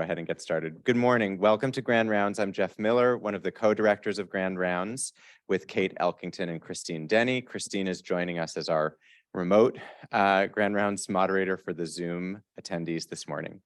ahead and get started. Good morning. Welcome to Grand Rounds. I'm Jeff Miller, one of the co-directors of Grand Rounds with Kate Elkington and Christine Denny. Christine is joining us as our remote Grand Rounds moderator for the Zoom attendees this morning.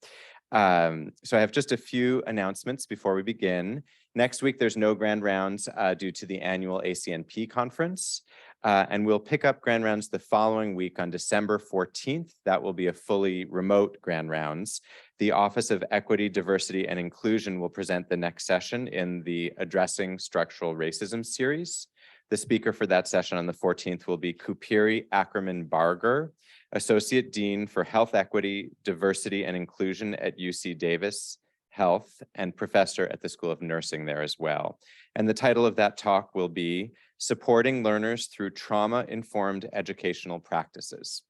So I have just a few announcements before we begin. Next week, there's no Grand Rounds due to the annual ACNP conference. And we'll pick up Grand Rounds the following week on December 14th. That will be a fully remote Grand Rounds. The Office of Equity, Diversity, and Inclusion will present the next session in the Addressing Structural Racism series. The speaker for that session on the 14th will be Kupiri Ackerman Barger, Associate Dean for Health Equity, Diversity, and Inclusion at UC Davis Health and professor at the School of Nursing there as well. And the title of that talk will be Supporting Learners Through Trauma-Informed Educational Practices.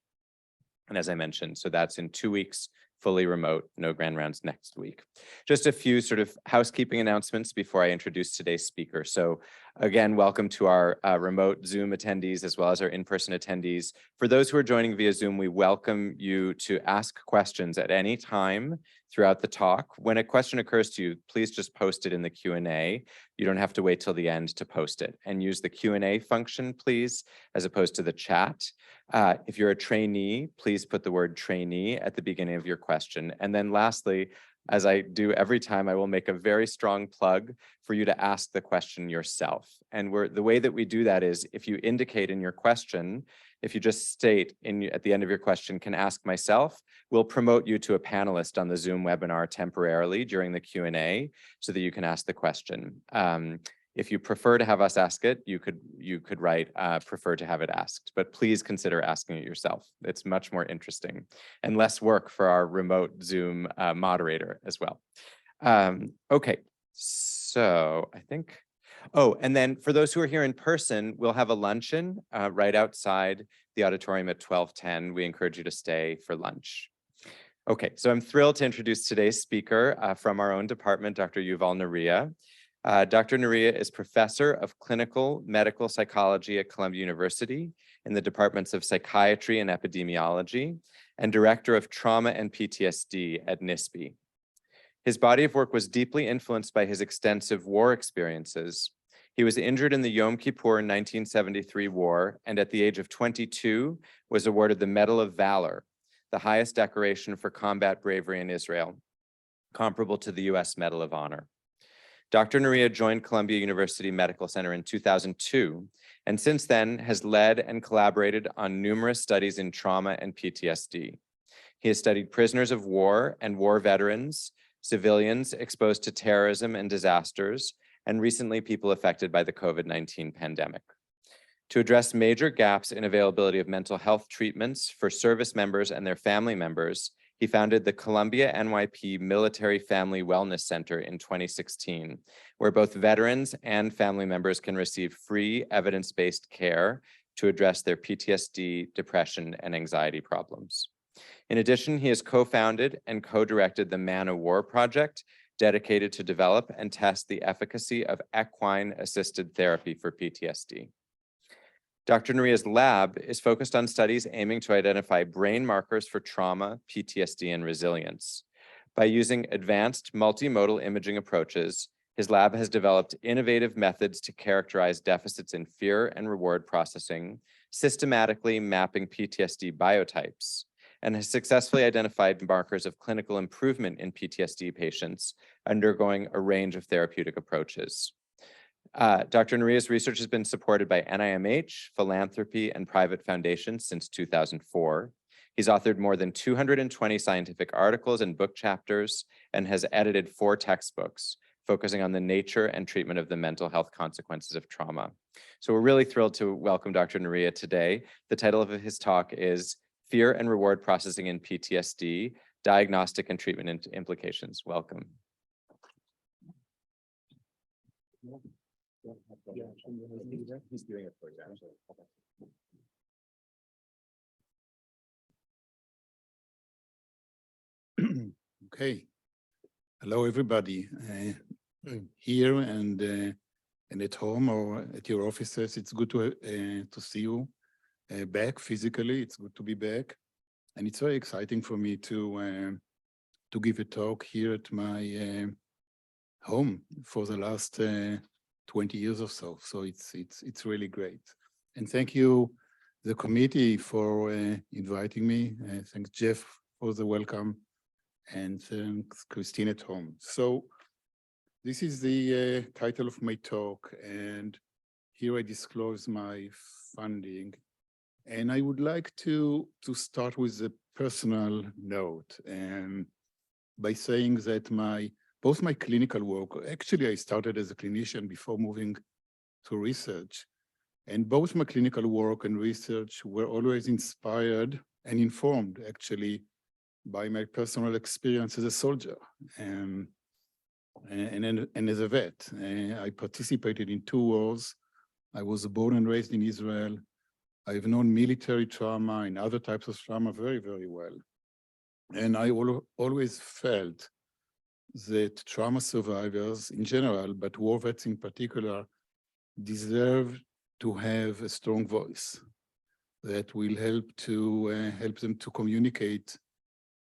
And as I mentioned, so that's in 2 weeks, fully remote, no Grand Rounds next week. Just a few sort of housekeeping announcements before I introduce today's speaker. So again, welcome to our remote Zoom attendees as well as our in-person attendees. For those who are joining via Zoom, we welcome you to ask questions at any time throughout the talk. When a question occurs to you, please just post it in the Q&A. You don't have to wait till the end to post it. And use the Q&A function, please, as opposed to the chat. If you're a trainee, please put the word trainee at the beginning of your question. And then lastly, as I do every time, I will make a very strong plug for you to ask the question yourself. And the way that we do that is if you indicate in your question, if you just state at the end of your question, can ask myself, we'll promote you to a panelist on the Zoom webinar temporarily during the Q&A so that you can ask the question. If you prefer to have us ask it, you could write prefer to have it asked, but please consider asking it yourself. It's much more interesting and less work for our remote Zoom moderator as well. Okay, so I think, and then for those who are here in person, we'll have a luncheon right outside the auditorium at 12:10. We encourage you to stay for lunch. Okay, so I'm thrilled to introduce today's speaker from our own department, Dr. Yuval Neria. Dr. Neria is professor of clinical medical psychology at Columbia University in the departments of psychiatry and epidemiology, and director of trauma and PTSD at NISP. His body of work was deeply influenced by his extensive war experiences. He was injured in the Yom Kippur 1973 war, and at the age of 22 was awarded the Medal of Valor, the highest decoration for combat bravery in Israel, comparable to the US Medal of Honor. Dr. Neria joined Columbia University Medical Center in 2002, and since then has led and collaborated on numerous studies in trauma and PTSD. He has studied prisoners of war and war veterans, civilians exposed to terrorism and disasters, and recently people affected by the COVID-19 pandemic. To address major gaps in availability of mental health treatments for service members and their family members, he founded the Columbia NYP Military Family Wellness Center in 2016, where both veterans and family members can receive free evidence-based care to address their PTSD, depression, and anxiety problems. In addition, he has co-founded and co-directed the Man of War project, dedicated to develop and test the efficacy of equine-assisted therapy for PTSD. Dr. Neria's lab is focused on studies aiming to identify brain markers for trauma, PTSD, and resilience. By using advanced multimodal imaging approaches, his lab has developed innovative methods to characterize deficits in fear and reward processing, systematically mapping PTSD biotypes, and has successfully identified markers of clinical improvement in PTSD patients undergoing a range of therapeutic approaches. Dr. Neria's research has been supported by NIMH, philanthropy, and private foundations since 2004. He's authored more than 220 scientific articles and book chapters and has edited 4 textbooks focusing on the nature and treatment of the mental health consequences of trauma. So we're really thrilled to welcome Dr. Neria today. The title of his talk is Fear and Reward Processing in PTSD, Diagnostic and Treatment Implications. Welcome. He's doing it for you, actually. Okay. Hello, everybody. Here and at home or at your offices. It's good to see you back physically. It's good to be back, and it's very exciting for me to to give a talk here at my home for the last 20 years or so. So it's really great. And thank you, the committee, for inviting me. Thanks, Jeff, for the welcome, and thanks, Christine at home. So this is the title of my talk, and here I disclose my funding. And I would like to start with a personal note, by saying that both my clinical work, actually I started as a clinician before moving to research, and both my clinical work and research were always inspired and informed, actually, by my personal experience as a soldier and as a vet. I participated in 2 wars. I was born and raised in Israel. I've known military trauma and other types of trauma very, very well. And I always felt that trauma survivors in general, but war vets in particular, deserve to have a strong voice that will help them to communicate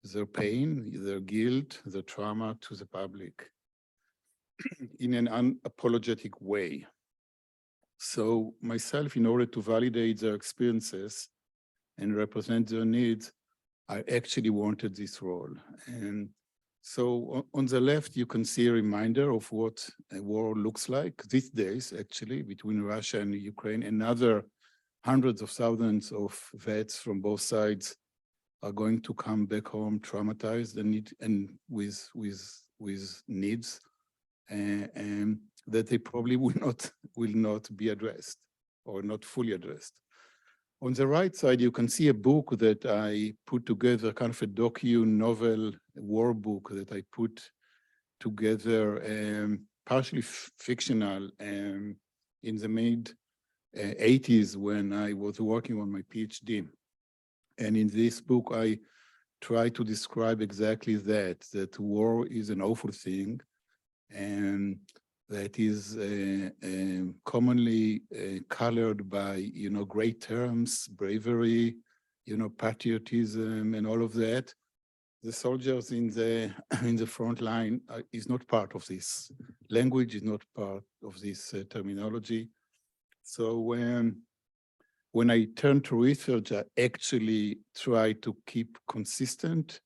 their pain, their guilt, their trauma to the public in an unapologetic way. So myself, in order to validate their experiences and represent their needs, I actually wanted this role. And so on the left, you can see a reminder of what a war looks like these days, actually, between Russia and Ukraine. Another hundreds of thousands of vets from both sides are going to come back home traumatized and with needs and that they probably will not be addressed or not fully addressed. On the right side, you can see a book that I put together, kind of a docu-novel war book that I put together, partially fictional, in the mid-80s when I was working on my PhD. And in this book, I try to describe exactly that war is an awful thing, and that is commonly colored by, great terms, bravery, patriotism, and all of that. The soldiers in the front line is not part of this language, is not part of this terminology. So when I turn to research, I actually try to keep consistent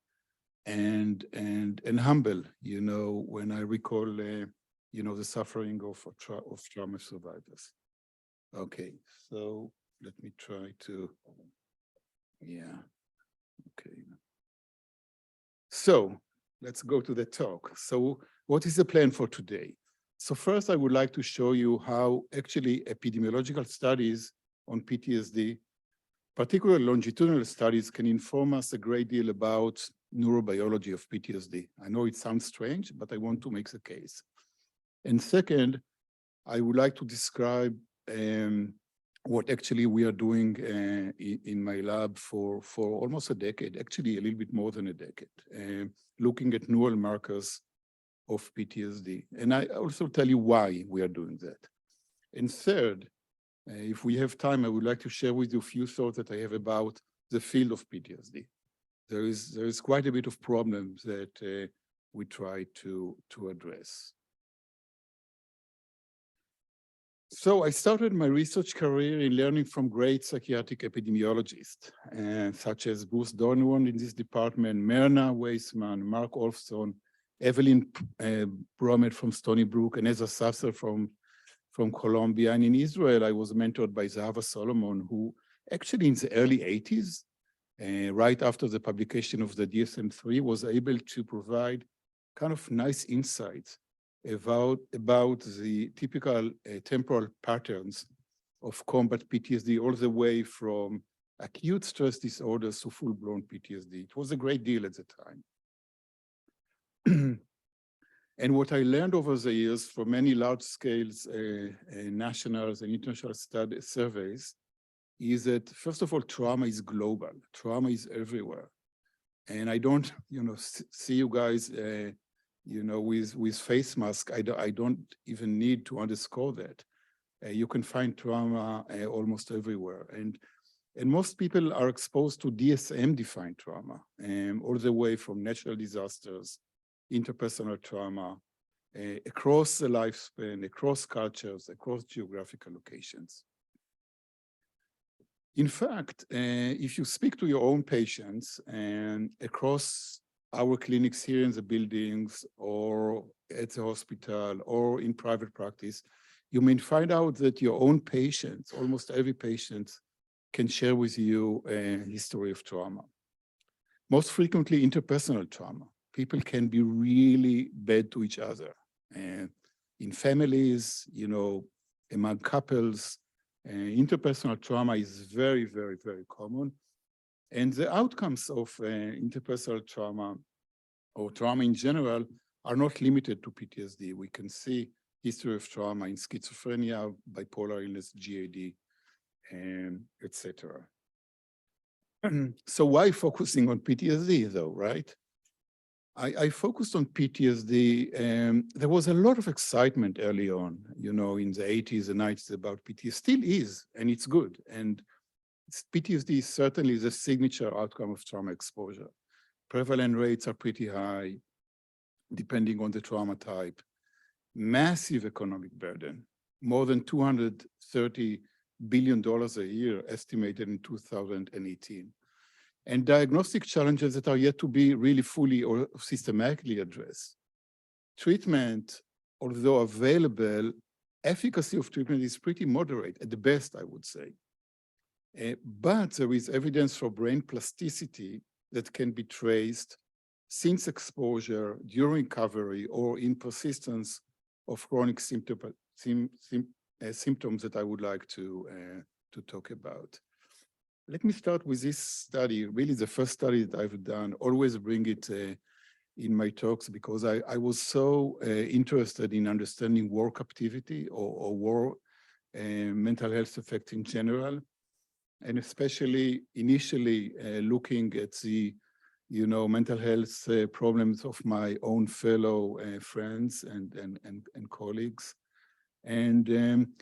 and humble, when I recall, the suffering of trauma survivors. Okay, so let me try to, okay. So let's go to the talk. So what is the plan for today? So first, I would like to show you how actually epidemiological studies on PTSD, particularly longitudinal studies, can inform us a great deal about neurobiology of PTSD. I know it sounds strange, but I want to make the case. And second, I would like to describe what actually we are doing in my lab for almost a decade, actually a little bit more than a decade, looking at neural markers of PTSD. And I also tell you why we are doing that. And third, if we have time, I would like to share with you a few thoughts that I have about the field of PTSD. There is quite a bit of problems that we try to address. So I started my research career in learning from great psychiatric epidemiologists, such as Bruce Donovan in this department, Myrna Weissman, Mark Olfson, Evelyn Bromet from Stony Brook, and Ezra Sasser from Colombia. And in Israel, I was mentored by Zahava Solomon, who actually in the early 80s, right after the publication of the DSM-3, was able to provide kind of nice insights about the typical temporal patterns of combat PTSD, all the way from acute stress disorders to full-blown PTSD. It was a great deal at the time. And what I learned over the years from many large-scale national and international surveys is that, first of all, trauma is global. Trauma is everywhere. And I don't, see you guys, with face mask. I don't even need to underscore that. You can find trauma almost everywhere. And And most people are exposed to DSM-defined trauma, all the way from natural disasters, interpersonal trauma, across the lifespan, across cultures, across geographical locations. In fact, if you speak to your own patients and across our clinics here in the buildings or at the hospital or in private practice, you may find out that your own patients, almost every patient, can share with you a history of trauma. Most frequently, interpersonal trauma. People can be really bad to each other. And in families, you know, among couples, interpersonal trauma is very, very, very common. And the outcomes of interpersonal trauma or trauma in general are not limited to PTSD. We can see history of trauma in schizophrenia, bipolar illness, GAD, etc. So why focusing on PTSD though, right? I focused on PTSD, and there was a lot of excitement early on, you know, in the 80s and 90s about PTSD. Still is, and it's good. And PTSD is certainly the signature outcome of trauma exposure. Prevalent rates are pretty high, depending on the trauma type. Massive economic burden, more than $230 billion a year estimated in 2018. And diagnostic challenges that are yet to be really fully or systematically addressed. Treatment, although available, efficacy of treatment is pretty moderate, at the best, I would say. But there is evidence for brain plasticity that can be traced since exposure, during recovery, or in persistence of chronic symptoms that I would like to talk about. Let me start with this study, really the first study that I've done. Always bring it in my talks because I was so interested in understanding war captivity or war mental health effects in general, and especially initially looking at the mental health problems of my own fellow friends and colleagues. And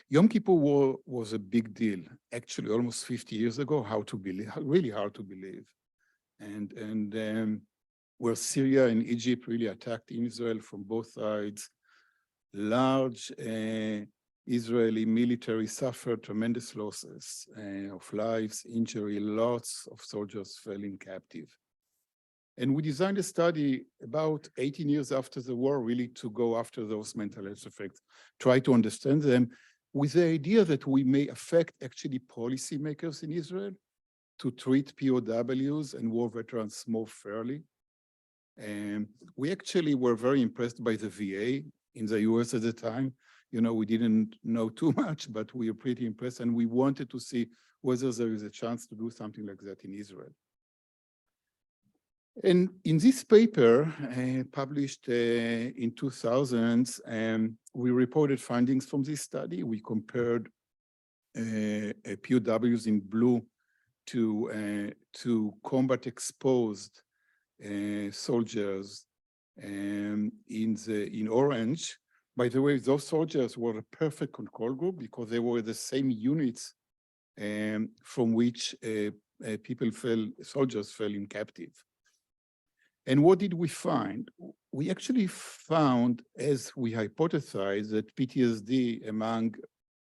Yom Kippur War was a big deal, actually almost 50 years ago, really hard to believe. And where Syria and Egypt really attacked Israel from both sides, large Israeli military suffered tremendous losses of lives, injury, lots of soldiers fell in captive. And we designed a study about 18 years after the war, really to go after those mental health effects, try to understand them with the idea that we may affect actually policymakers in Israel to treat POWs and war veterans more fairly. And we actually were very impressed by the VA in the US at the time. You know, we didn't know too much, but we were pretty impressed, and we wanted to see whether there is a chance to do something like that in Israel. And in this paper, published in 2000, we reported findings from this study. We compared POWs in blue to combat exposed soldiers in orange. By the way, those soldiers were a perfect control group because they were the same units from which soldiers fell in captive. And what did we find? We actually found, as we hypothesized, that PTSD among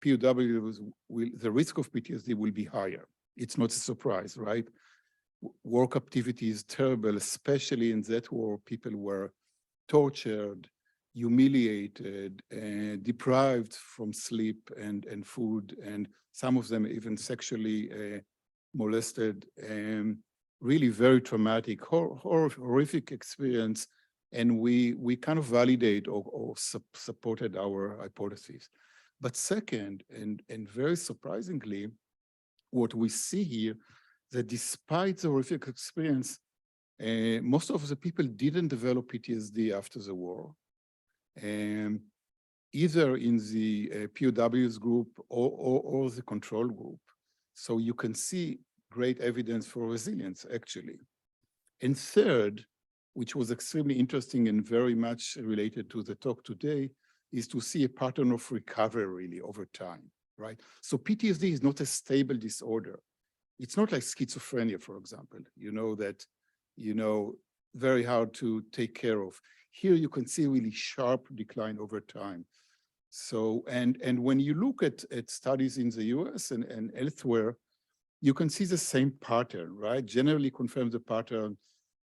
POWs, the risk of PTSD will be higher. It's not a surprise, right? War captivity is terrible, especially in that war, people were tortured, humiliated, deprived from sleep and food, and some of them even sexually molested. Really very traumatic, horrific experience, and we kind of validate or supported our hypotheses. But second, and very surprisingly, what we see here, that despite the horrific experience, most of the people didn't develop PTSD after the war, either in the POWs group or the control group. So you can see great evidence for resilience, actually. And third, which was extremely interesting and very much related to the talk today, is to see a pattern of recovery really over time, right? So PTSD is not a stable disorder. It's not like schizophrenia, for example, that, very hard to take care of. Here you can see really sharp decline over time. So, and when you look at studies in the US and elsewhere, you can see the same pattern, right? Generally confirms the pattern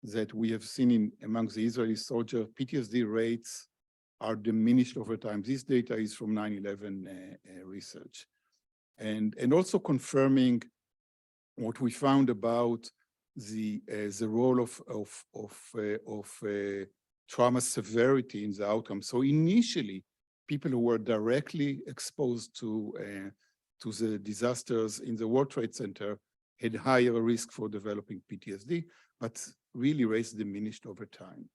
that we have seen among the Israeli soldiers. PTSD rates are diminished over time. This data is from 9/11 research. And also confirming what we found about the role of trauma severity in the outcome. So initially, people who were directly exposed to the disasters in the World Trade Center had higher risk for developing PTSD, but really rates diminished over time.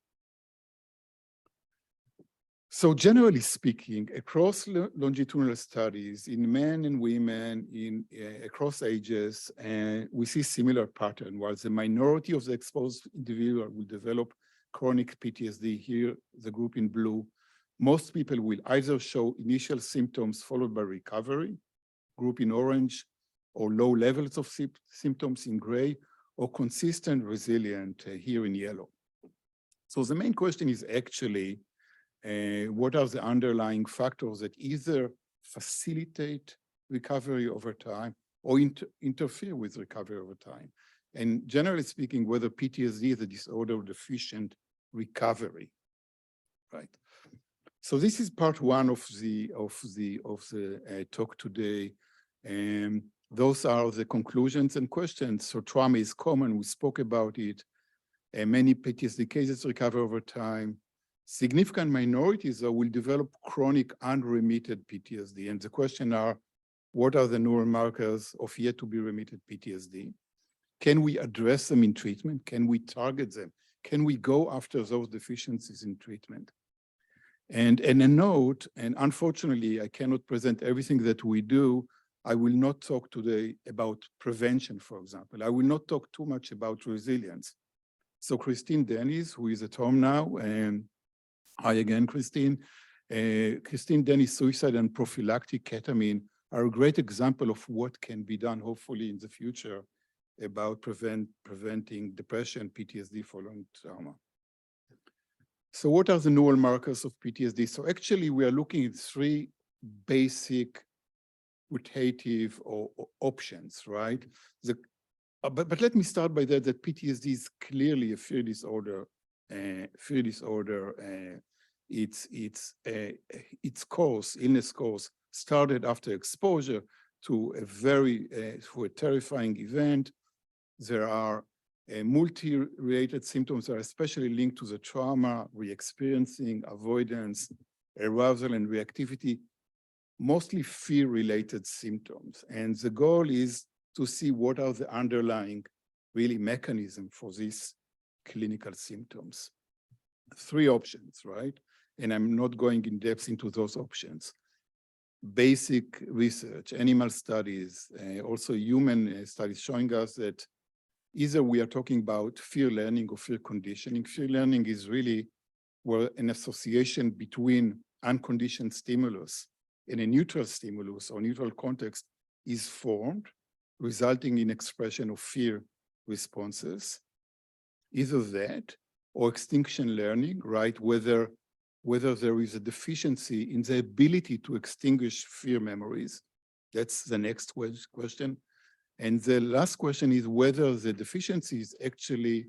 So generally speaking, across longitudinal studies in men and women across ages, we see similar pattern. While the minority of the exposed individual will develop chronic PTSD, here the group in blue, most people will either show initial symptoms followed by recovery, group in orange, or low levels of symptoms in gray, or consistent resilient here in yellow. So the main question is actually, what are the underlying factors that either facilitate recovery over time or interfere with recovery over time? And generally speaking, whether PTSD is a disorder of deficient recovery, right? So this is part one of the talk today. And those are the conclusions and questions. So trauma is common, we spoke about it. Many PTSD cases recover over time. Significant minorities though will develop chronic unremitted PTSD. And the question are, what are the neural markers of yet to be remitted PTSD? Can we address them in treatment? Can we target them? Can we go after those deficiencies in treatment? And a note, and unfortunately, I cannot present everything that we do. I will not talk today about prevention, for example. I will not talk too much about resilience. So Christine Dennis, who is at home now, and hi again, Christine. Christine Dennis' suicide and prophylactic ketamine are a great example of what can be done, hopefully in the future, about preventing depression, PTSD following trauma. So what are the neural markers of PTSD? So actually, we are looking at three basic quantitative or options, right? But let me start by that PTSD is clearly a fear disorder. Its course, illness course, started after exposure to a terrifying event. There are multi-related symptoms that are especially linked to the trauma, re-experiencing, avoidance, arousal, and reactivity, mostly fear-related symptoms. And the goal is to see what are the underlying really mechanism for these clinical symptoms. Three options, right? And I'm not going in depth into those options. Basic research, animal studies, also human studies showing us that either we are talking about fear learning or fear conditioning. Fear learning is really where an association between unconditioned stimulus and a neutral stimulus or neutral context is formed, resulting in expression of fear responses. Either that or extinction learning, right? Whether there is a deficiency in the ability to extinguish fear memories. That's the next question. And the last question is whether the deficiency is actually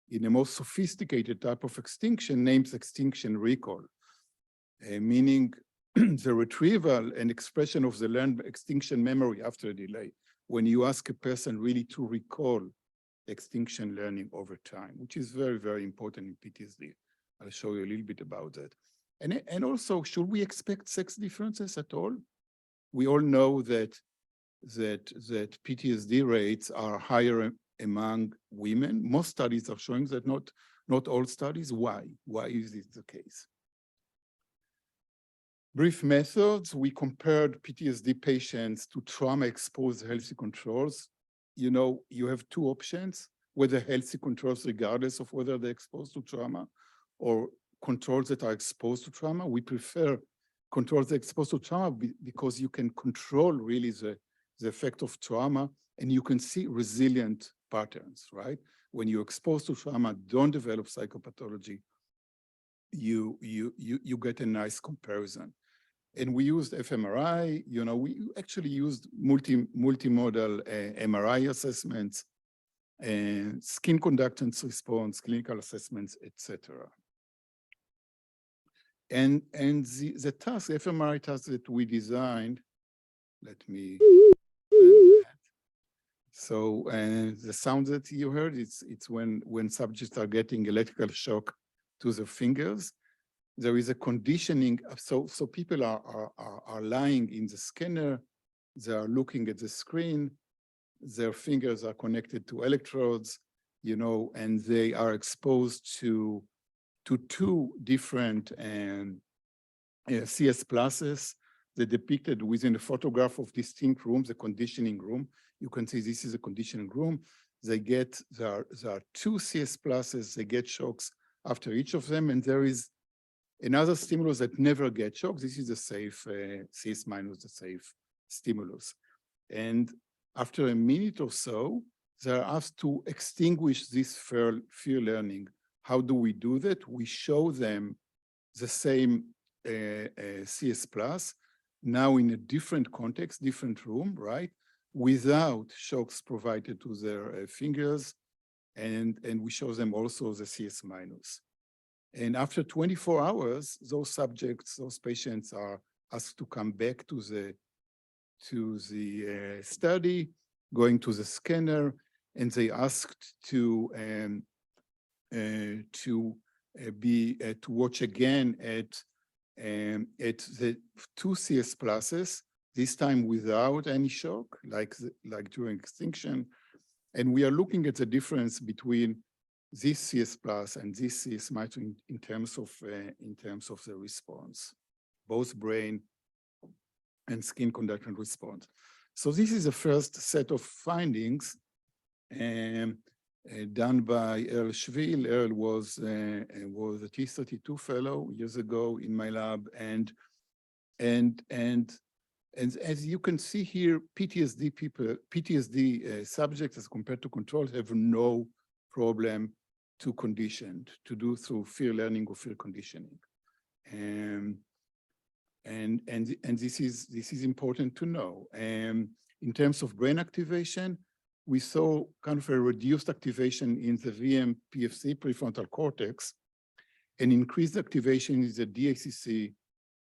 in a more sophisticated type of extinction, named extinction recall, meaning the retrieval and expression of the learned extinction memory after a delay, when you ask a person really to recall extinction learning over time, which is very, very important in PTSD. I'll show you a little bit about that. And also, should we expect sex differences at all? We all know that PTSD rates are higher among women. Most studies are showing that, not all studies. Why? Why is this the case? Brief methods. We compared PTSD patients to trauma-exposed healthy controls. You have two options, whether healthy controls regardless of whether they're exposed to trauma, or controls that are exposed to trauma. We prefer controls that are exposed to trauma because you can control really the effect of trauma and you can see resilient patterns, right? When you're exposed to trauma, don't develop psychopathology, you get a nice comparison. And we used fMRI, we actually used multimodal MRI assessments, and skin conductance response, clinical assessments, etc. And the task, fMRI task that we designed, let me that. So the sound that you heard, it's when subjects are getting electrical shock to the fingers. There is a conditioning, so people are lying in the scanner, they are looking at the screen, their fingers are connected to electrodes, and they are exposed to two different CS pluses that depicted within a photograph of distinct rooms, the conditioning room. You can see this is a conditioning room. There are two CS pluses, they get shocks after each of them, and there is another stimulus that never gets shocks. This is a safe, CS minus, the safe stimulus. And after a minute or so, they are asked to extinguish this fear learning. How do we do that? We show them the same CS plus, now in a different context, different room, right? Without shocks provided to their fingers, and we show them also the CS minus. And after 24 hours, those subjects, those patients are asked to come back to the study, going to the scanner, and they asked to watch again at the two CS pluses, this time without any shock, like during extinction. And we are looking at the difference between this CS plus and this CS minus in terms of the response, both brain and skin conductance response. So this is the first set of findings done by Earl Schwil. Earl was a T32 fellow years ago in my lab, and as you can see here, PTSD subjects as compared to control have no problem to condition, to do through fear learning or fear conditioning. And this is important to know. In terms of brain activation, we saw kind of a reduced activation in the VM-PFC prefrontal cortex, and increased activation in the DACC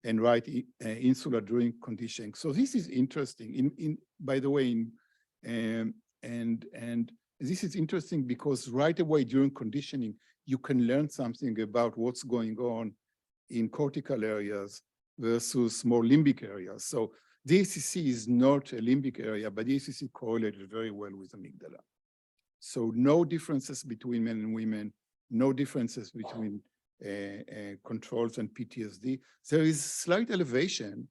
and right insula during conditioning. So this is interesting. By the way, and this is interesting because right away during conditioning, you can learn something about what's going on in cortical areas versus more limbic areas. So DACC is not a limbic area, but DACC correlated very well with amygdala. So no differences between men and women, no differences between controls and PTSD. There is slight elevation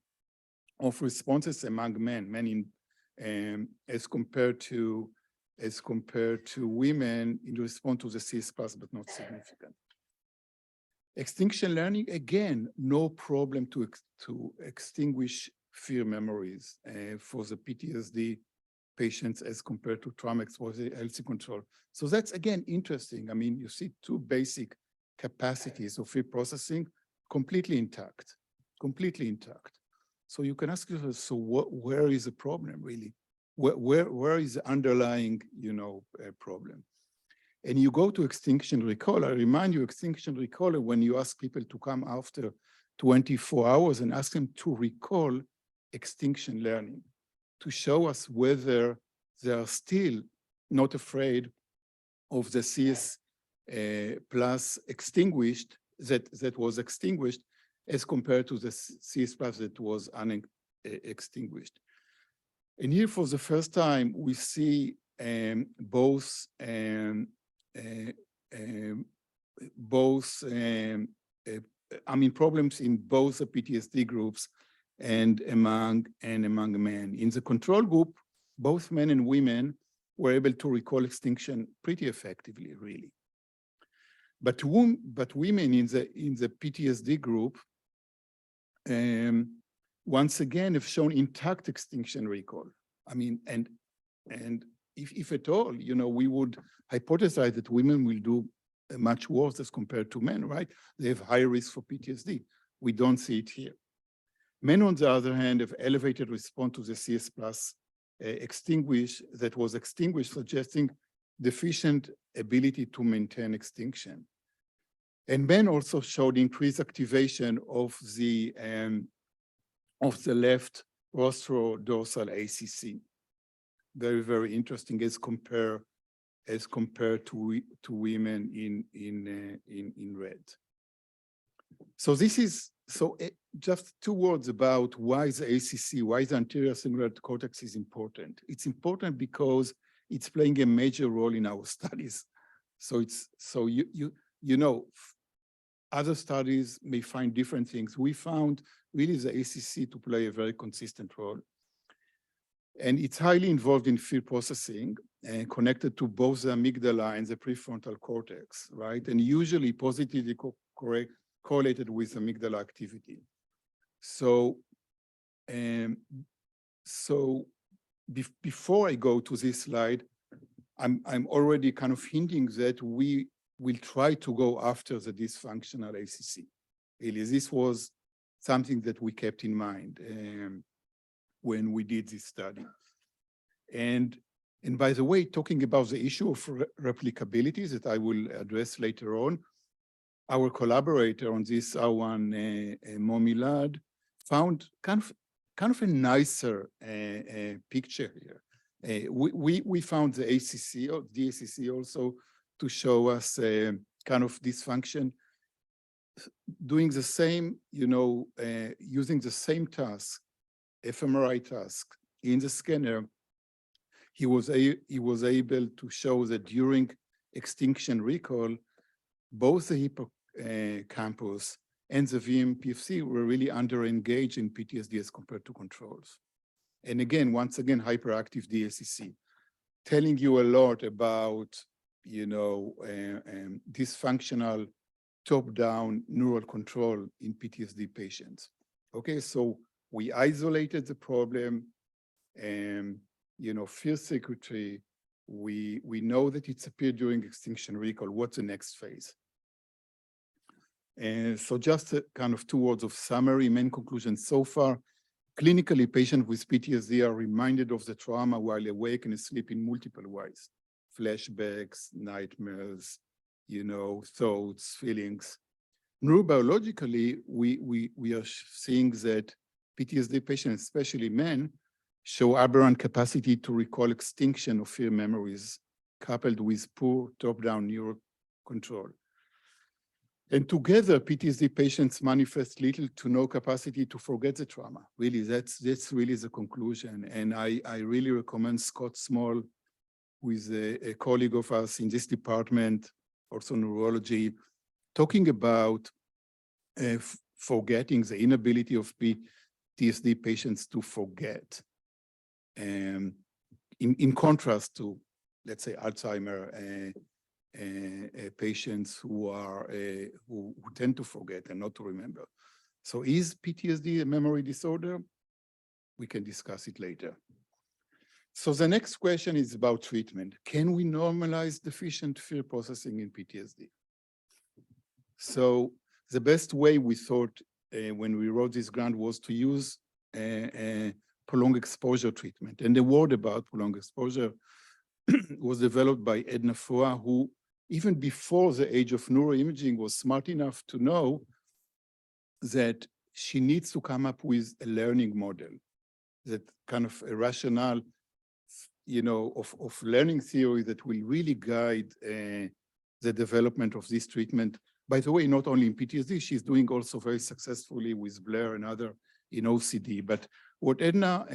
of responses among men as compared to women in response to the CS plus, but not significant. Extinction learning, again, no problem to extinguish fear memories for the PTSD patients as compared to trauma exposure healthy control. So that's, again, interesting. I mean, you see two basic capacities of fear processing completely intact. So you can ask yourself, so where is the problem really? Where is the underlying, problem? And you go to extinction recall. I remind you, extinction recall, when you ask people to come after 24 hours and ask them to recall extinction learning, to show us whether they are still not afraid of the CS plus extinguished, that was extinguished, as compared to the CS plus that was unextinguished. And here, for the first time, we see problems in both the PTSD groups and among men. In the control group, both men and women were able to recall extinction pretty effectively, really. But women in the PTSD group, once again, have shown intact extinction recall. I mean, and if at all, we would hypothesize that women will do much worse as compared to men, right? They have higher risk for PTSD. We don't see it here. Men, on the other hand, have elevated response to the CS plus that was extinguished, suggesting deficient ability to maintain extinction. And men also showed increased activation of the left rostrodorsal ACC. Very, very interesting as compared to women in red. So this is just 2 words about why the ACC, why the anterior cingulate cortex is important. It's important because it's playing a major role in our studies. So other studies may find different things. We found really the ACC to play a very consistent role. And it's highly involved in fear processing and connected to both the amygdala and the prefrontal cortex, right? And usually positively correlated with amygdala activity. So, before I go to this slide, I'm already kind of hinting that we will try to go after the dysfunctional ACC. Really, this was something that we kept in mind when we did this study. And by the way, talking about the issue of replicability that I will address later on, our collaborator on this, Awan Momilad, found kind of a nicer picture here. We found the ACC or DACC also to show us kind of dysfunction, doing the same, using the same task, fMRI task in the scanner. He was able to show that during extinction recall, both the hippocampus and the VMPFC were really under-engaged in PTSD as compared to controls. And again, once again, hyperactive DACC, telling you a lot about, dysfunctional top-down neural control in PTSD patients. Okay, so we isolated the problem, and fear circuitry, we know that it's appeared during extinction recall. What's the next phase? And so just a kind of 2 words of summary, main conclusion so far. Clinically, patients with PTSD are reminded of the trauma while awake and asleep in multiple ways. Flashbacks, nightmares, thoughts, feelings. Neurobiologically, we are seeing that PTSD patients, especially men, show aberrant capacity to recall extinction of fear memories coupled with poor top-down neural control. And together, PTSD patients manifest little to no capacity to forget the trauma. Really, that's really the conclusion. And I really recommend Scott Small, who is a colleague of us in this department, also neurology, talking about forgetting, the inability of PTSD patients to forget. In contrast to, let's say, Alzheimer patients who tend to forget and not to remember. So is PTSD a memory disorder? We can discuss it later. So the next question is about treatment. Can we normalize deficient fear processing in PTSD? So the best way we thought when we wrote this grant was to use prolonged exposure treatment. And the word about prolonged exposure was developed by Edna Foa, who even before the age of neuroimaging was smart enough to know that she needs to come up with a learning model, that kind of a rationale, of learning theory that will really guide the development of this treatment. By the way, not only in PTSD, she's doing also very successfully with Blair and other in OCD. But what Edna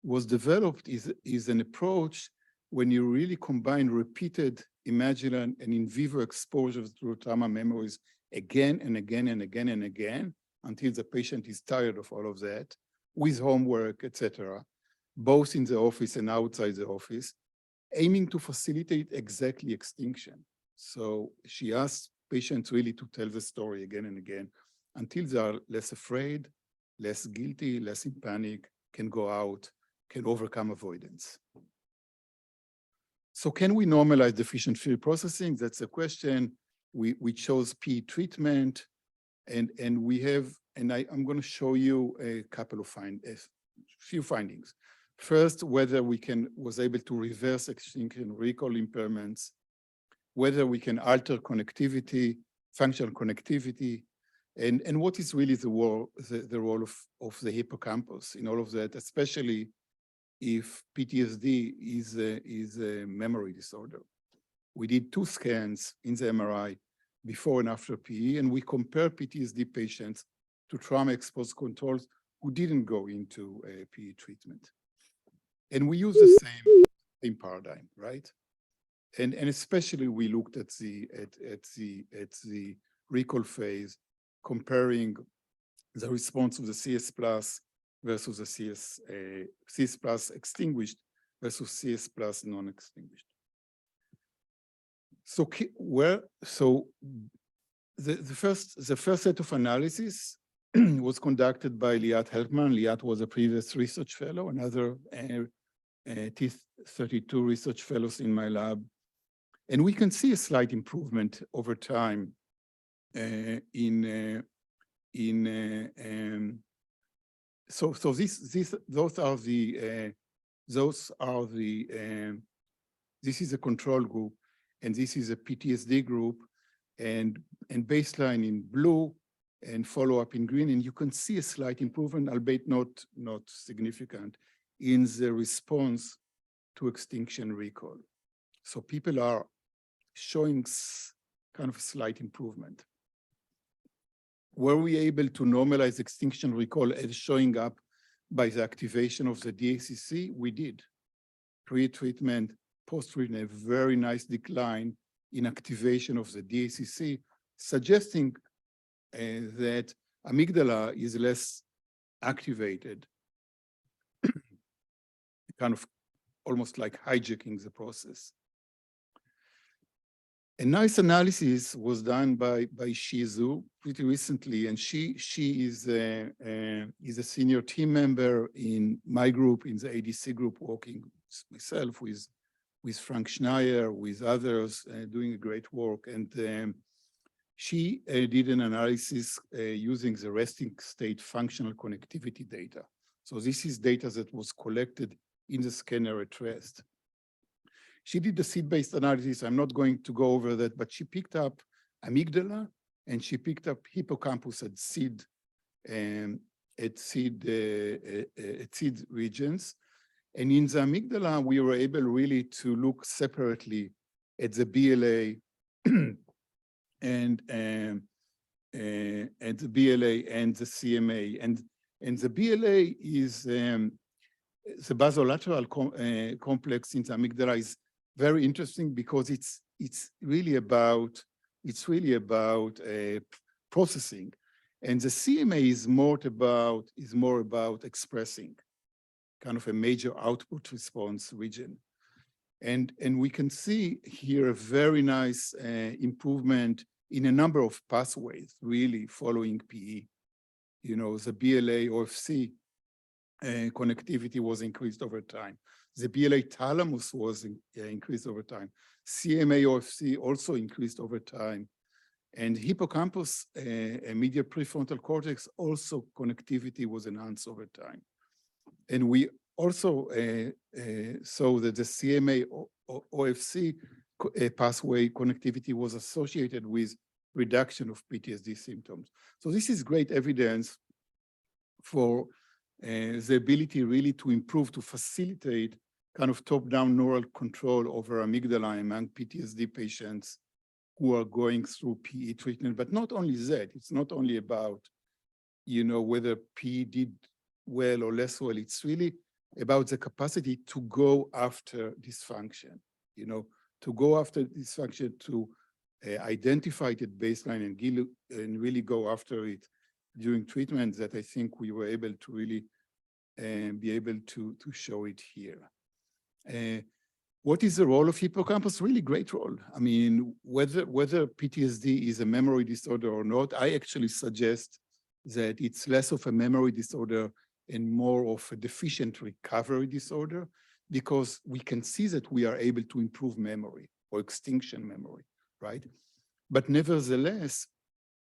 was developed is an approach when you really combine repeated imaginal and in vivo exposures to trauma memories again and again and again and again until the patient is tired of all of that, with homework, etc., both in the office and outside the office, aiming to facilitate exactly extinction. So she asked patients really to tell the story again and again until they are less afraid, less guilty, less in panic, can go out, can overcome avoidance. So can we normalize deficient field processing? That's the question. We chose PE treatment, and we have, and I'm going to show you a couple of few findings. First, whether we was able to reverse extinction recall impairments, whether we can alter connectivity, functional connectivity, and what is really the role of the hippocampus in all of that, especially if PTSD is a memory disorder. We did 2 scans in the MRI before and after PE, and we compare PTSD patients to trauma-exposed controls who didn't go into PE treatment. And we use the same paradigm, right? And especially we looked at the recall phase, comparing the response of the CS plus versus the CS plus extinguished versus CS plus non-extinguished. So the first set of analysis was conducted by Liat Helpman. Liat was a previous research fellow, another T32 research fellows in my lab. And we can see a slight improvement over time this is a control group, and this is a PTSD group, and baseline in blue and follow-up in green, and you can see a slight improvement, albeit not significant, in the response to extinction recall. So people are showing kind of a slight improvement. Were we able to normalize extinction recall as showing up by the activation of the DACC? We did. Pre-treatment, post-treatment, a very nice decline in activation of the DACC, suggesting that amygdala is less activated, kind of almost like hijacking the process. A nice analysis was done by Shizu pretty recently, and she is a senior team member in my group, in the ADC group, working myself with Frank Schneier, with others, doing great work. And she did an analysis using the resting state functional connectivity data. So this is data that was collected in the scanner at rest. She did the seed-based analysis. I'm not going to go over that, but she picked up amygdala and she picked up hippocampus at seed regions. And in the amygdala, we were able really to look separately at the BLA and the BLA and the CMA. And the BLA is the basolateral complex in the amygdala is very interesting because it's really about processing, and the CMA is more about expressing, kind of a major output response region, and we can see here a very nice improvement in a number of pathways really following PE. You know, the BLA OFC connectivity was increased over time. The BLA thalamus was increased over time. CMA OFC also increased over time. And hippocampus, medial prefrontal cortex, also connectivity was enhanced over time. And we also saw that the CMA OFC pathway connectivity was associated with reduction of PTSD symptoms. So this is great evidence for the ability really to improve, to facilitate kind of top-down neural control over amygdala among PTSD patients who are going through PE treatment. But not only that, it's not only about, you know, whether PE did well or less well, it's really about the capacity to go after dysfunction, you know, to go after dysfunction, to identify it at baseline and really go after it during treatment, that I think we were able to really be able to show it here. What is the role of hippocampus? Really great role. I mean, whether PTSD is a memory disorder or not, I actually suggest that it's less of a memory disorder and more of a deficient recovery disorder, because we can see that we are able to improve memory or extinction memory, right? But nevertheless,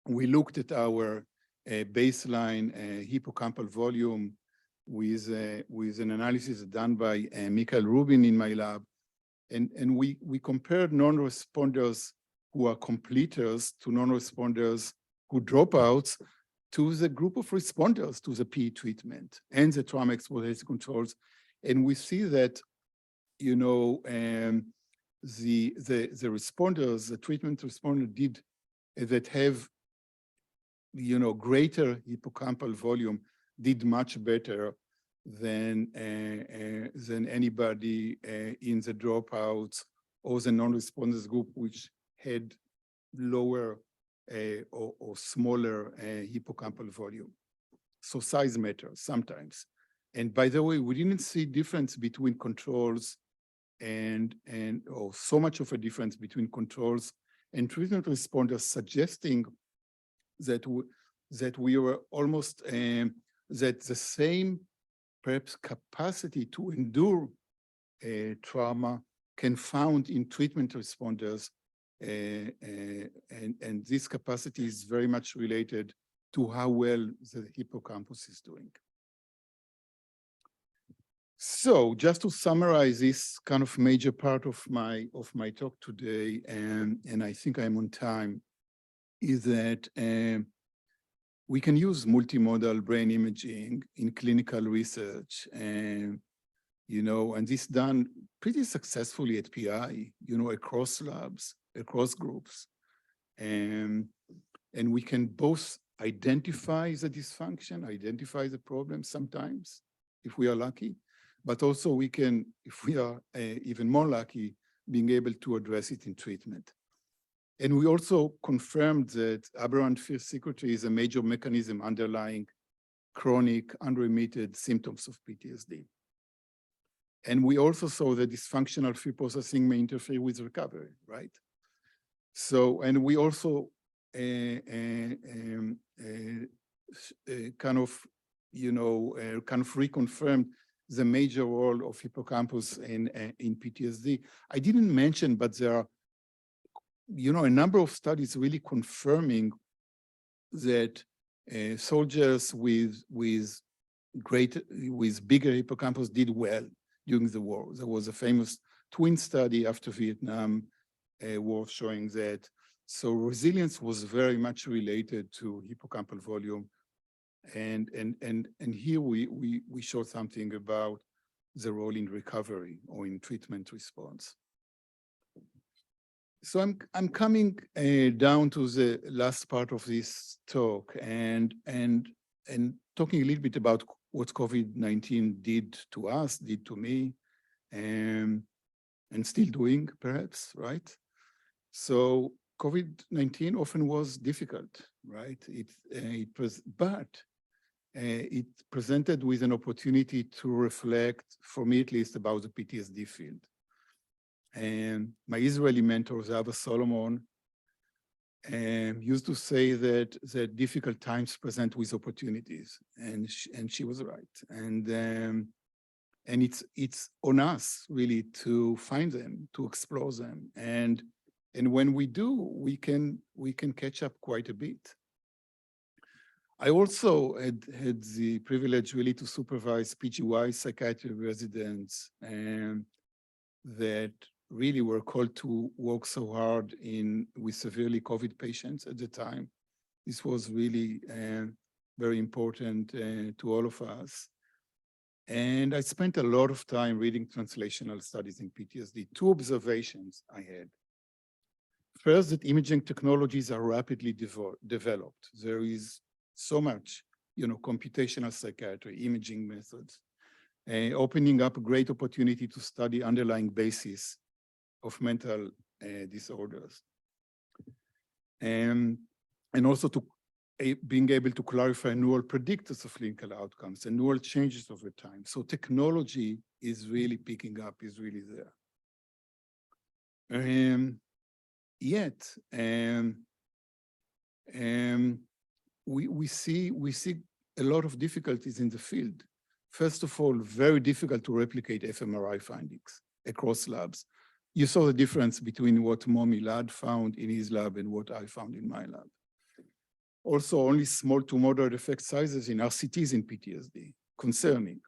we looked at our baseline hippocampal volume with an analysis done by Michael Rubin in my lab. And we compared non-responders who are completers to non-responders who drop out to the group of responders to the PE treatment and the trauma exposure controls. And we see that, you know, the responders, the treatment responder that have, you know, greater hippocampal volume did much better than anybody in the dropouts or the non-responders group, which had lower or smaller hippocampal volume. So size matters sometimes. And by the way, we didn't see difference between controls or so much of a difference between controls and treatment responders, suggesting that we were almost that the same perhaps capacity to endure trauma can found in treatment responders, and this capacity is very much related to how well the hippocampus is doing. So just to summarize this kind of major part of my talk today, and I think I'm on time, is that we can use multimodal brain imaging in clinical research, and you know, and this done pretty successfully at PI, you know, across labs, across groups, and we can both identify the dysfunction, identify the problem sometimes, if we are lucky, but also we can, if we are even more lucky, being able to address it in treatment. And we also confirmed that aberrant fear circuitry is a major mechanism underlying chronic unremitted symptoms of PTSD. And we also saw that dysfunctional fear processing may interfere with recovery, right? So, and we also kind of, you know, kind of reconfirmed the major role of hippocampus in PTSD. I didn't mention, but there are, you know, a number of studies really confirming that soldiers with bigger hippocampus did well during the war. There was a famous twin study after Vietnam war showing that. So resilience was very much related to hippocampal volume. And here we showed something about the role in recovery or in treatment response. So I'm coming down to the last part of this talk and talking a little bit about what COVID-19 did to us, did to me, and still doing, perhaps, right? So COVID-19 often was difficult, right? But it presented with an opportunity to reflect, for me at least, about the PTSD field. And my Israeli mentor, Zahava Solomon, used to say that difficult times present with opportunities, and she was right. And it's on us really to find them, to explore them, and when we do, we can catch up quite a bit. I also had the privilege really to supervise PGY psychiatry residents that really were called to work so hard with severely COVID patients at the time. This was really very important to all of us. And I spent a lot of time reading translational studies in PTSD. Two observations I had. First, that imaging technologies are rapidly developed. There is so much, you know, computational psychiatry, imaging methods, opening up a great opportunity to study underlying basis of mental disorders. And also to being able to clarify neural predictors of clinical outcomes and neural changes over time. So technology is really picking up, is really there. Yet, we see a lot of difficulties in the field. First of all, very difficult to replicate fMRI findings across labs. You saw the difference between what Momi Lad found in his lab and what I found in my lab. Also, only small to moderate effect sizes in RCTs in PTSD, concerning.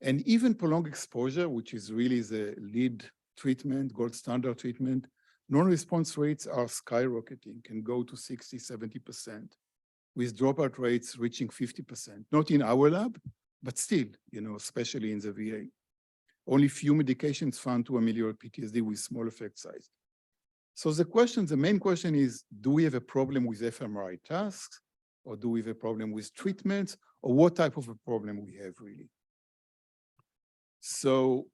And even prolonged exposure, which is really the lead treatment, gold standard treatment, non-response rates are skyrocketing, can go to 60, 70%, with dropout rates reaching 50%. Not in our lab, but still, especially in the VA. Only few medications found to ameliorate PTSD with small effect size. So the main question is, do we have a problem with fMRI tasks, or do we have a problem with treatments, or what type of a problem we have really? So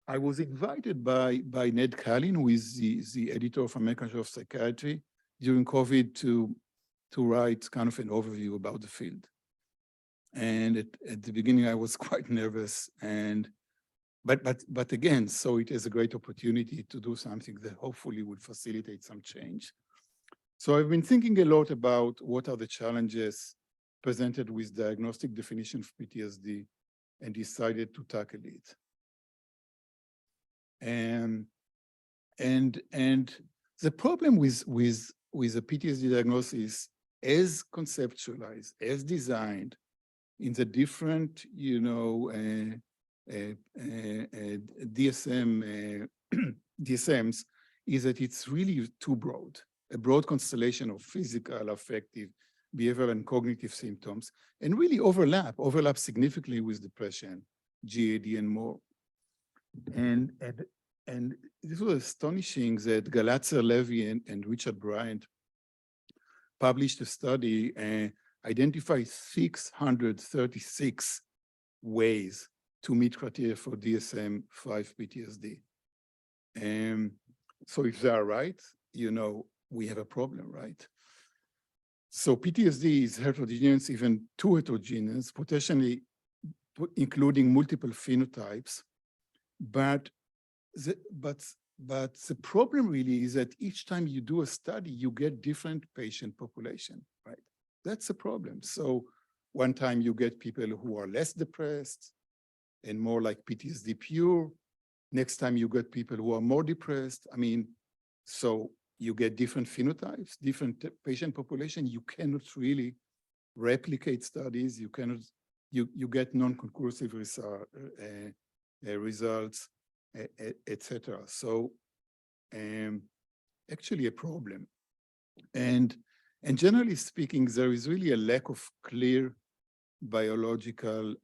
I was invited by Ned Callin, who is the editor of American Journal of Psychiatry, during COVID to write kind of an overview about the field. And at the beginning, I was quite nervous, but again, so it is a great opportunity to do something that hopefully will facilitate some change. So I've been thinking a lot about what are the challenges presented with diagnostic definition of PTSD, and decided to tackle it. And the problem with a PTSD diagnosis, as conceptualized, as designed in the different, DSMs, is that it's really too broad, a broad constellation of physical, affective, behavioral, and cognitive symptoms, and really overlap significantly with depression, GAD, and more. And this was astonishing that Galatzer, Levy, and Richard Bryant published a study and identified 636 ways to meet criteria for DSM-5 PTSD. So if they are right, we have a problem, right? So PTSD is heterogeneous, even too heterogeneous, potentially including multiple phenotypes. But the problem really is that each time you do a study, you get different patient population, right? That's the problem. So one time you get people who are less depressed and more like PTSD pure. Next time you get people who are more depressed. So you get different phenotypes, different patient population. You cannot really replicate studies. You cannot, you get non-conclusive results, etc. So actually a problem. And generally speaking, there is really a lack of clear biological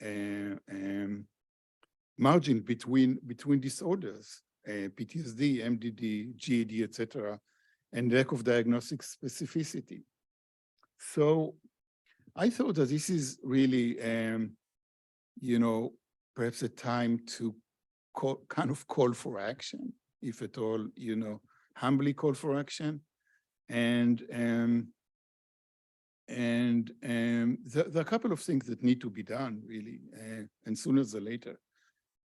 margin between disorders, PTSD, MDD, GAD, etc., and lack of diagnostic specificity. So I thought that this is really, perhaps a time to kind of call for action, if at all, humbly call for action. And there are a couple of things that need to be done, really, and sooner than later.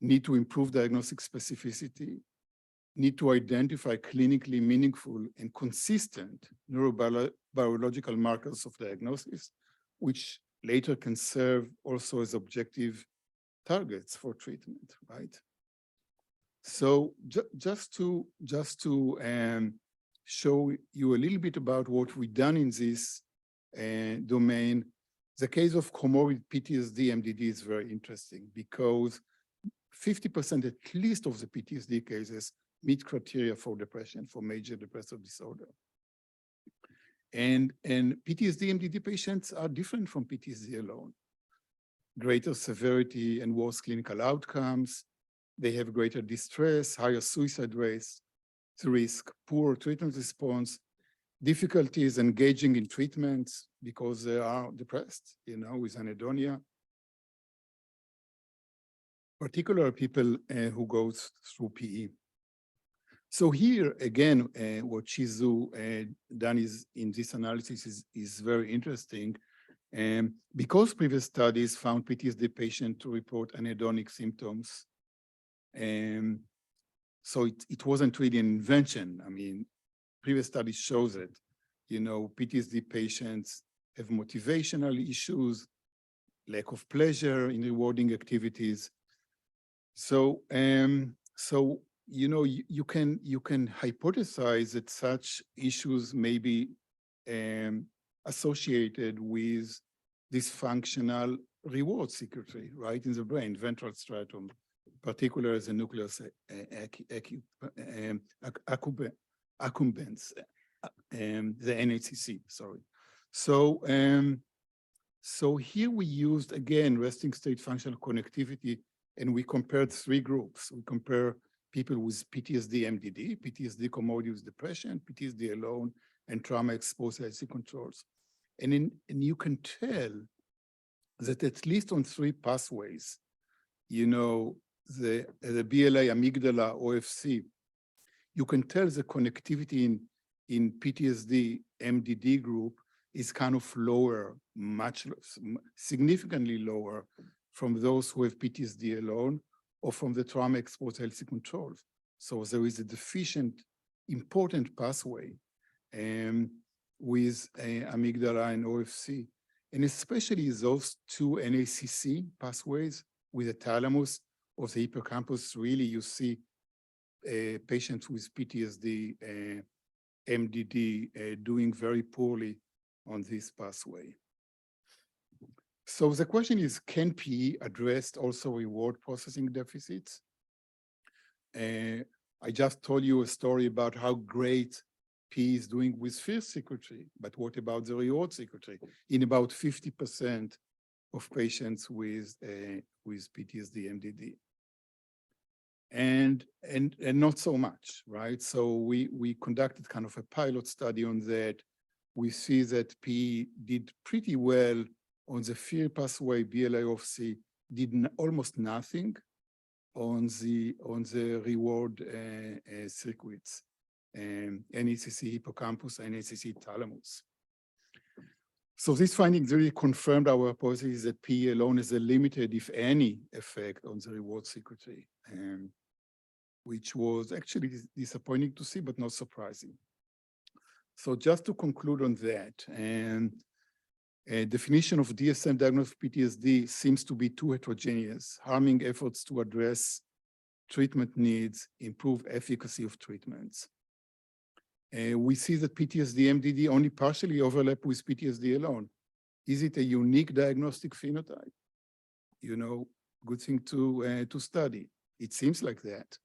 Need to improve diagnostic specificity, need to identify clinically meaningful and consistent neurobiological markers of diagnosis, which later can serve also as objective targets for treatment, right? So just to show you a little bit about what we've done in this domain, the case of comorbid PTSD-MDD is very interesting because 50% at least of the PTSD cases meet criteria for depression, for major depressive disorder. And PTSD-MDD patients are different from PTSD alone. Greater severity and worse clinical outcomes. They have greater distress, higher suicide rates, risk, poor treatment response, difficulties engaging in treatments because they are depressed, with anhedonia. Particularly people who go through PE. So here, again, what Shizu done in this analysis is very interesting. Because previous studies found PTSD patients to report anhedonic symptoms, so it wasn't really an invention. Previous studies shows it. PTSD patients have motivational issues, lack of pleasure in rewarding activities. So, you can hypothesize that such issues may be associated with dysfunctional reward circuitry, right, in the brain, ventral stratum, particularly the nucleus accumbens, the NACC, sorry. So here we used, again, resting state functional connectivity, and we compared 3 groups. We compare people with PTSD-MDD, PTSD comorbid with depression, PTSD alone, and trauma-exposed healthy controls. And you can tell that at least on 3 pathways, the BLA, amygdala, OFC, you can tell the connectivity in PTSD-MDD group is kind of lower, significantly lower from those who have PTSD alone or from the trauma-exposed healthy controls. So there is a deficient, important pathway with amygdala and OFC, and especially those 2 NACC pathways with the thalamus or the hippocampus. Really, you see patients with PTSD, MDD doing very poorly on this pathway. So the question is, can PE address also reward processing deficits? I just told you a story about how great PE is doing with fear circuitry, but what about the reward circuitry in about 50% of patients with PTSD MDD? And not so much, right? So we conducted kind of a pilot study on that. We see that PE did pretty well on the fear pathway. BLA OFC did almost nothing on the reward circuits, NACC hippocampus, NACC thalamus. So these findings really confirmed our hypothesis that PE alone has a limited, if any, effect on the reward circuitry, which was actually disappointing to see, but not surprising. So just to conclude on that, a definition of DSM diagnosed PTSD seems to be too heterogeneous, harming efforts to address treatment needs, improve efficacy of treatments. We see that PTSD-MDD only partially overlap with PTSD alone. Is it a unique diagnostic phenotype? Good thing to study. It seems like that.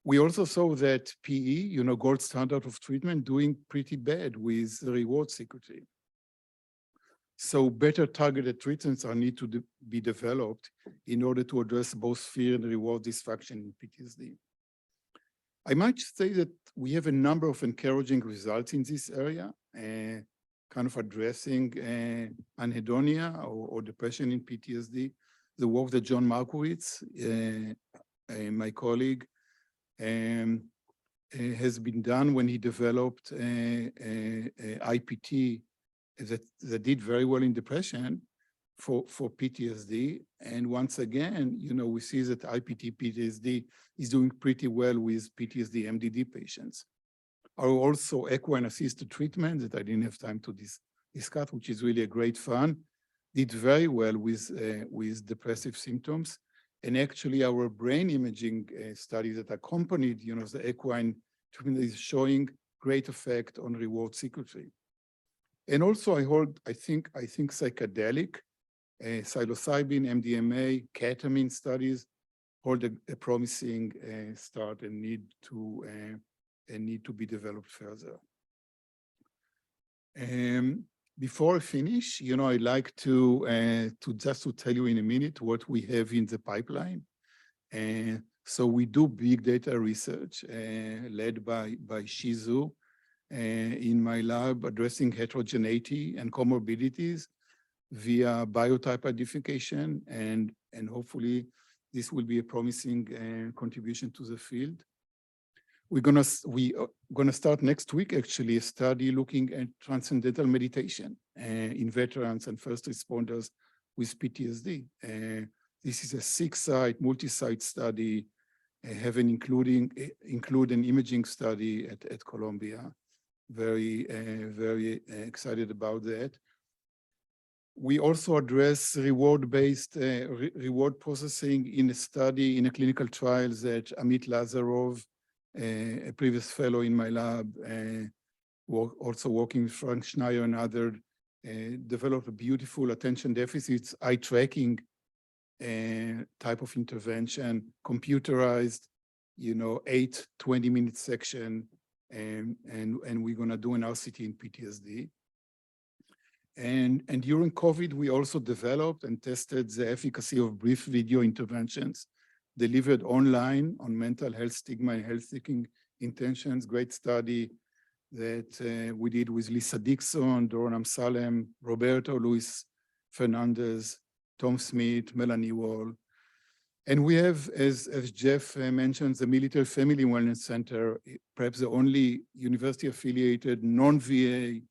We also saw that PE, gold standard of treatment, doing pretty bad with the reward circuitry. So better targeted treatments need to be developed in order to address both fear and reward dysfunction in PTSD. I might say that we have a number of encouraging results in this area, kind of addressing anhedonia or depression in PTSD. The work that John Markowitz, my colleague, has been done when he developed IPT that did very well in depression for PTSD. And once again, we see that IPT PTSD is doing pretty well with PTSD MDD patients. Are also equine assisted treatment that I didn't have time to discuss, which is really a great fun, did very well with depressive symptoms. And actually our brain imaging studies that accompanied, the equine treatment is showing great effect on reward circuitry. And also I think psychedelic, psilocybin, MDMA, ketamine studies hold a promising start and need to be developed further. Before I finish, I'd like to tell you in a minute what we have in the pipeline. So we do big data research led by Shizu in my lab, addressing heterogeneity and comorbidities via biotype identification, and hopefully this will be a promising contribution to the field. We're gonna start next week, actually, a study looking at transcendental meditation in veterans and first responders with PTSD. This is a 6-site, multi-site study, include an imaging study at Columbia. Very excited about that. We also address reward-based reward processing in a study, in a clinical trial that Amit Lazarov, a previous fellow in my lab, also working with Frank Schneier and others, developed a beautiful attention deficits eye tracking type of intervention, computerized, 8 20-minute section, and we're going to do an RCT in PTSD. And during COVID, we also developed and tested the efficacy of brief video interventions delivered online on mental health stigma and health-seeking intentions. Great study that we did with Lisa Dixon, Doron Amsalem, Roberto Luis Fernandez, Tom Smith, Melanie Wall. And we have, as Jeff mentioned, the Military Family Wellness Center, perhaps the only university-affiliated non-VA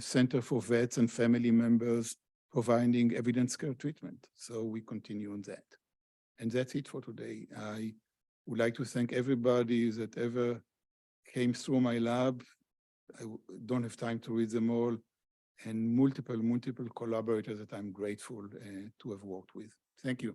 center for vets and family members providing evidence care treatment. So we continue on that. And that's it for today. I would like to thank everybody that ever came through my lab. I don't have time to read them all, and multiple collaborators that I'm grateful to have worked with. Thank you.